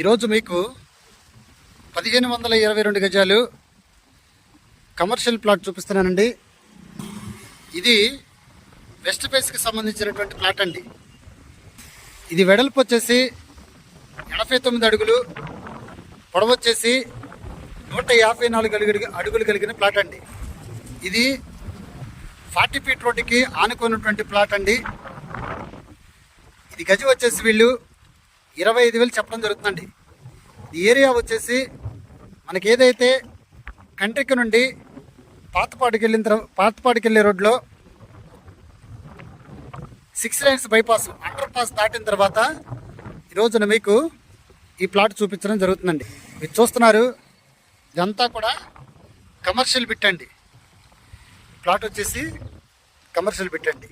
ఈరోజు మీకు 1522 గజాలు కమర్షియల్ ప్లాట్ చూపిస్తున్నానండి. ఇది వెస్ట్ ఫేస్కి సంబంధించినటువంటి ప్లాట్ అండి. ఇది వెడల్పు వచ్చేసి 89 అడుగులు, పొడవు వచ్చేసి 154 అడుగులు కలిగిన ప్లాట్ అండి. ఇది 40 ఫీట్ రోడ్డుకి ఆనుకున్నటువంటి ప్లాట్ అండి. ఇది గజం వచ్చేసి వీళ్ళు 25,000 చెప్పడం జరుగుతుందండి. ఈ ఏరియా వచ్చేసి మనకి ఏదైతే కంట్రిక నుండి పాతపాడికి వెళ్ళే రోడ్లో 6 లైన్స్ బైపాస్ అండర్ పాస్ దాటిన తర్వాత ఈరోజున మీకు ఈ ప్లాట్ చూపించడం జరుగుతుందండి. మీరు చూస్తున్నారు, ఇదంతా కూడా కమర్షియల్ బిట్ అండి. ప్లాట్ వచ్చేసి కమర్షియల్ బిట్ అండి.